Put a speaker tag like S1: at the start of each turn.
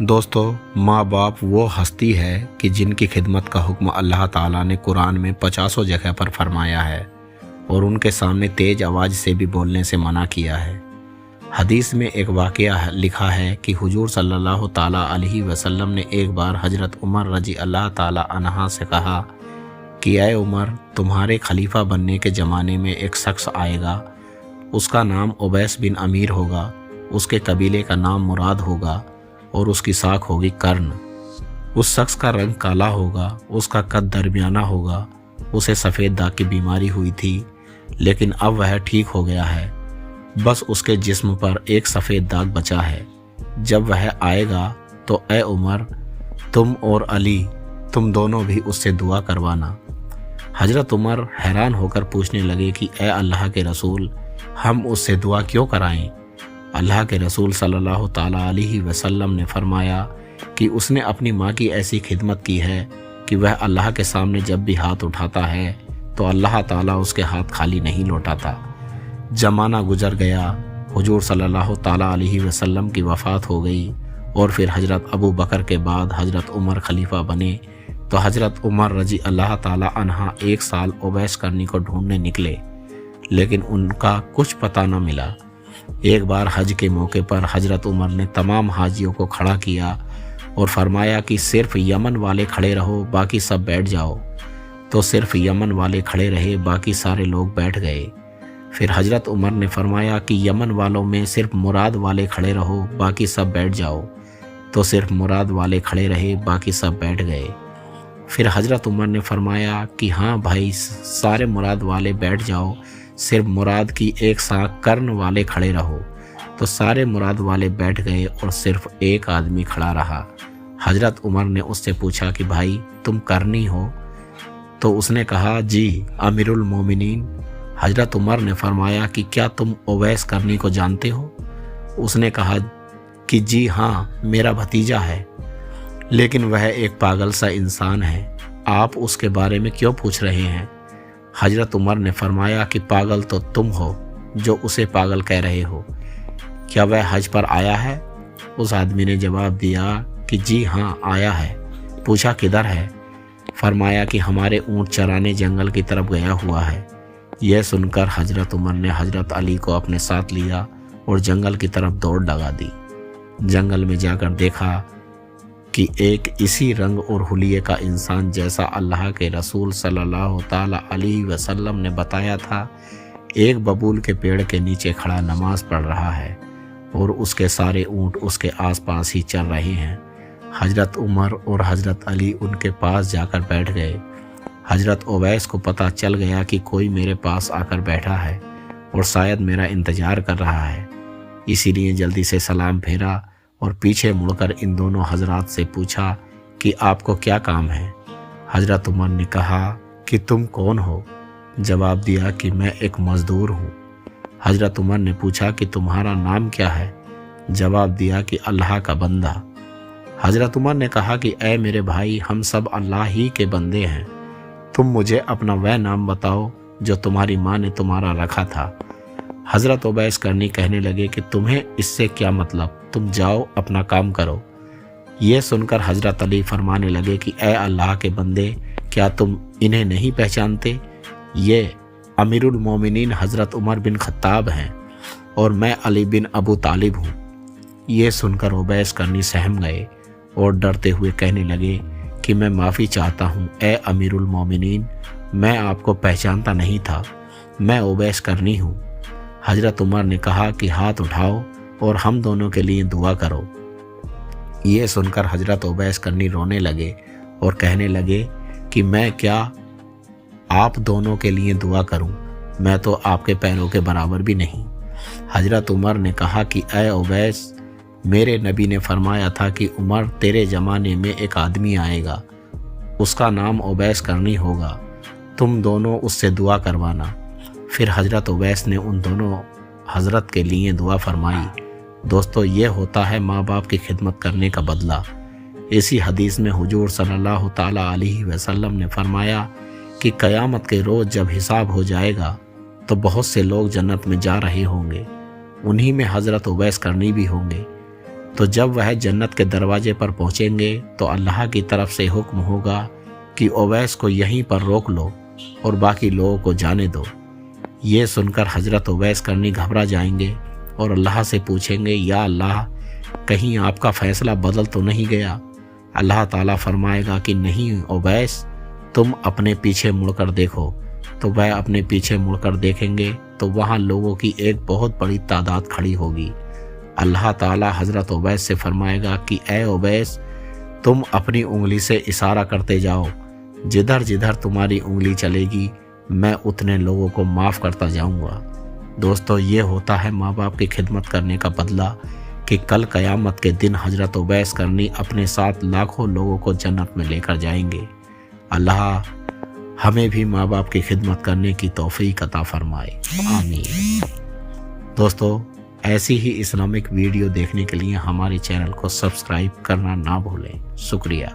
S1: دوستو، ماں باپ وہ ہستی ہے کہ جن کی خدمت کا حکم اللہ تعالیٰ نے قرآن میں 50 جگہ پر فرمایا ہے اور ان کے سامنے تیز آواز سے بھی بولنے سے منع کیا ہے۔ حدیث میں ایک واقعہ لکھا ہے کہ حضور صلی اللہ تعالیٰ علیہ وسلم نے ایک بار حضرت عمر رضی اللہ تعالیٰ عنہ سے کہا کہ اے عمر، تمہارے خلیفہ بننے کے زمانے میں ایک شخص آئے گا، اس کا نام اویس بن امیر ہوگا، اس کے قبیلے کا نام مراد ہوگا اور اس کی ساکھ ہوگی کرن۔ اس شخص کا رنگ کالا ہوگا، اس کا قد درمیانہ ہوگا، اسے سفید داغ کی بیماری ہوئی تھی لیکن اب وہ ٹھیک ہو گیا ہے، بس اس کے جسم پر ایک سفید داغ بچا ہے۔ جب وہ آئے گا تو اے عمر، تم اور علی، تم دونوں بھی اس سے دعا کروانا۔ حضرت عمر حیران ہو کر پوچھنے لگے کہ اے اللہ کے رسول، ہم اس سے دعا کیوں کرائیں؟ اللہ کے رسول صلی اللہ تعالیٰ علیہ وسلم نے فرمایا کہ اس نے اپنی ماں کی ایسی خدمت کی ہے کہ وہ اللہ کے سامنے جب بھی ہاتھ اٹھاتا ہے تو اللہ تعالیٰ اس کے ہاتھ خالی نہیں لوٹاتا۔ زمانہ گزر گیا، حضور صلی اللہ تعالیٰ علیہ وسلم کی وفات ہو گئی اور پھر حضرت ابو بکر کے بعد حضرت عمر خلیفہ بنے تو حضرت عمر رضی اللہ تعالیٰ عنہ 1 سال اویس کرنی کو ڈھونڈنے نکلے لیکن ان کا کچھ پتہ نہ ملا۔ ایک بار حج کے موقع پر حضرت عمر نے تمام حاجیوں کو کھڑا کیا اور فرمایا کہ صرف یمن والے کھڑے رہو، باقی سب بیٹھ جاؤ۔ تو صرف یمن والے کھڑے رہے، باقی سارے لوگ بیٹھ گئے۔ پھر حضرت عمر نے فرمایا کہ یمن والوں میں صرف مراد والے کھڑے رہو، باقی سب بیٹھ جاؤ۔ تو صرف مراد والے کھڑے رہے، باقی سب بیٹھ گئے۔ پھر حضرت عمر نے فرمایا کہ ہاں بھائی، سارے مراد والے بیٹھ جاؤ، صرف مراد کی ایک ساکھ کرن والے کھڑے رہو۔ تو سارے مراد والے بیٹھ گئے اور صرف ایک آدمی کھڑا رہا۔ حضرت عمر نے اس سے پوچھا کہ بھائی، تم کرنی ہو؟ تو اس نے کہا جی امیر المومنین۔ حضرت عمر نے فرمایا کہ کیا تم اویس کرنی کو جانتے ہو؟ اس نے کہا کہ جی ہاں، میرا بھتیجا ہے، لیکن وہ ایک پاگل سا انسان ہے، آپ اس کے بارے میں کیوں پوچھ رہے ہیں؟ حضرت عمر نے فرمایا کہ پاگل تو تم ہو جو اسے پاگل کہہ رہے ہو، کیا وہ حج پر آیا ہے؟ اس آدمی نے جواب دیا کہ جی ہاں آیا ہے۔ پوچھا کدھر ہے؟ فرمایا کہ ہمارے اونٹ چرانے جنگل کی طرف گیا ہوا ہے۔ یہ سن کر حضرت عمر نے حضرت علی کو اپنے ساتھ لیا اور جنگل کی طرف دوڑ لگا دی۔ جنگل میں جا کر دیکھا کہ ایک اسی رنگ اور حلیے کا انسان جیسا اللہ کے رسول صلی اللہ تعالیٰ علیہ وسلم نے بتایا تھا، ایک ببول کے پیڑ کے نیچے کھڑا نماز پڑھ رہا ہے اور اس کے سارے اونٹ اس کے آس پاس ہی چل رہے ہیں۔ حضرت عمر اور حضرت علی ان کے پاس جا کر بیٹھ گئے۔ حضرت اویس کو پتہ چل گیا کہ کوئی میرے پاس آ کر بیٹھا ہے اور شاید میرا انتظار کر رہا ہے، اسی لیے جلدی سے سلام پھیرا اور پیچھے مڑ کر ان دونوں حضرات سے پوچھا کہ آپ کو کیا کام ہے؟ حضرت عمر نے کہا کہ تم کون ہو؟ جواب دیا کہ میں ایک مزدور ہوں۔ حضرت عمر نے پوچھا کہ تمہارا نام کیا ہے؟ جواب دیا کہ اللہ کا بندہ۔ حضرت عمر نے کہا کہ اے میرے بھائی، ہم سب اللہ ہی کے بندے ہیں، تم مجھے اپنا وہ نام بتاؤ جو تمہاری ماں نے تمہارا رکھا تھا۔ حضرت اویس کرنی کہنے لگے کہ تمہیں اس سے کیا مطلب، تم جاؤ اپنا کام کرو۔ یہ سن کر حضرت علی فرمانے لگے کہ اے اللہ کے بندے، کیا تم انہیں نہیں پہچانتے؟ یہ امیر المومنین حضرت عمر بن خطاب ہیں اور میں علی بن ابو طالب ہوں۔ یہ سن کر اویس کرنی سہم گئے اور ڈرتے ہوئے کہنے لگے کہ میں معافی چاہتا ہوں اے امیر المومنین، میں آپ کو پہچانتا نہیں تھا، میں اویس کرنی ہوں۔ حضرت عمر نے کہا کہ ہاتھ اٹھاؤ اور ہم دونوں کے لیے دعا کرو۔ یہ سن کر حضرت اویس کرنی رونے لگے اور کہنے لگے کہ میں کیا آپ دونوں کے لیے دعا کروں، میں تو آپ کے پیروں کے برابر بھی نہیں۔ حضرت عمر نے کہا کہ اے اویس، میرے نبی نے فرمایا تھا کہ عمر، تیرے زمانے میں ایک آدمی آئے گا، اس کا نام اویس کرنی ہوگا، تم دونوں اس سے دعا کروانا۔ پھر حضرت اویس نے ان دونوں حضرت کے لیے دعا فرمائی۔ دوستو، یہ ہوتا ہے ماں باپ کی خدمت کرنے کا بدلہ۔ اسی حدیث میں حضور صلی اللہ تعالیٰ علیہ وسلم نے فرمایا کہ قیامت کے روز جب حساب ہو جائے گا تو بہت سے لوگ جنت میں جا رہے ہوں گے، انہی میں حضرت اویس کرنی بھی ہوں گے۔ تو جب وہ جنت کے دروازے پر پہنچیں گے تو اللہ کی طرف سے حکم ہوگا کہ اویس کو یہیں پر روک لو اور باقی لوگوں کو جانے دو۔ یہ سن کر حضرت اویس کرنی گھبرا جائیں گے اور اللہ سے پوچھیں گے یا اللہ کہیں آپ کا فیصلہ بدل تو نہیں گیا؟ اللہ تعالیٰ فرمائے گا کہ نہیں اویس، تم اپنے پیچھے مڑ کر دیکھو۔ تو وہ اپنے پیچھے مڑ کر دیکھیں گے تو وہاں لوگوں کی ایک بہت بڑی تعداد کھڑی ہوگی۔ اللہ تعالیٰ حضرت اویس سے فرمائے گا کہ اے اویس، تم اپنی انگلی سے اشارہ کرتے جاؤ، جدھر جدھر تمہاری انگلی چلے گی میں اتنے لوگوں کو معاف کرتا جاؤں گا۔ دوستو، یہ ہوتا ہے ماں باپ کی خدمت کرنے کا بدلہ کہ کل قیامت کے دن حضرت اویس کرنی اپنے ساتھ لاکھوں لوگوں کو جنت میں لے کر جائیں گے۔ اللہ ہمیں بھی ماں باپ کی خدمت کرنے کی توفیق عطا فرمائے، آمین۔ دوستو، ایسی ہی اسلامک ویڈیو دیکھنے کے لیے ہمارے چینل کو سبسکرائب کرنا نہ بھولیں۔ شکریہ۔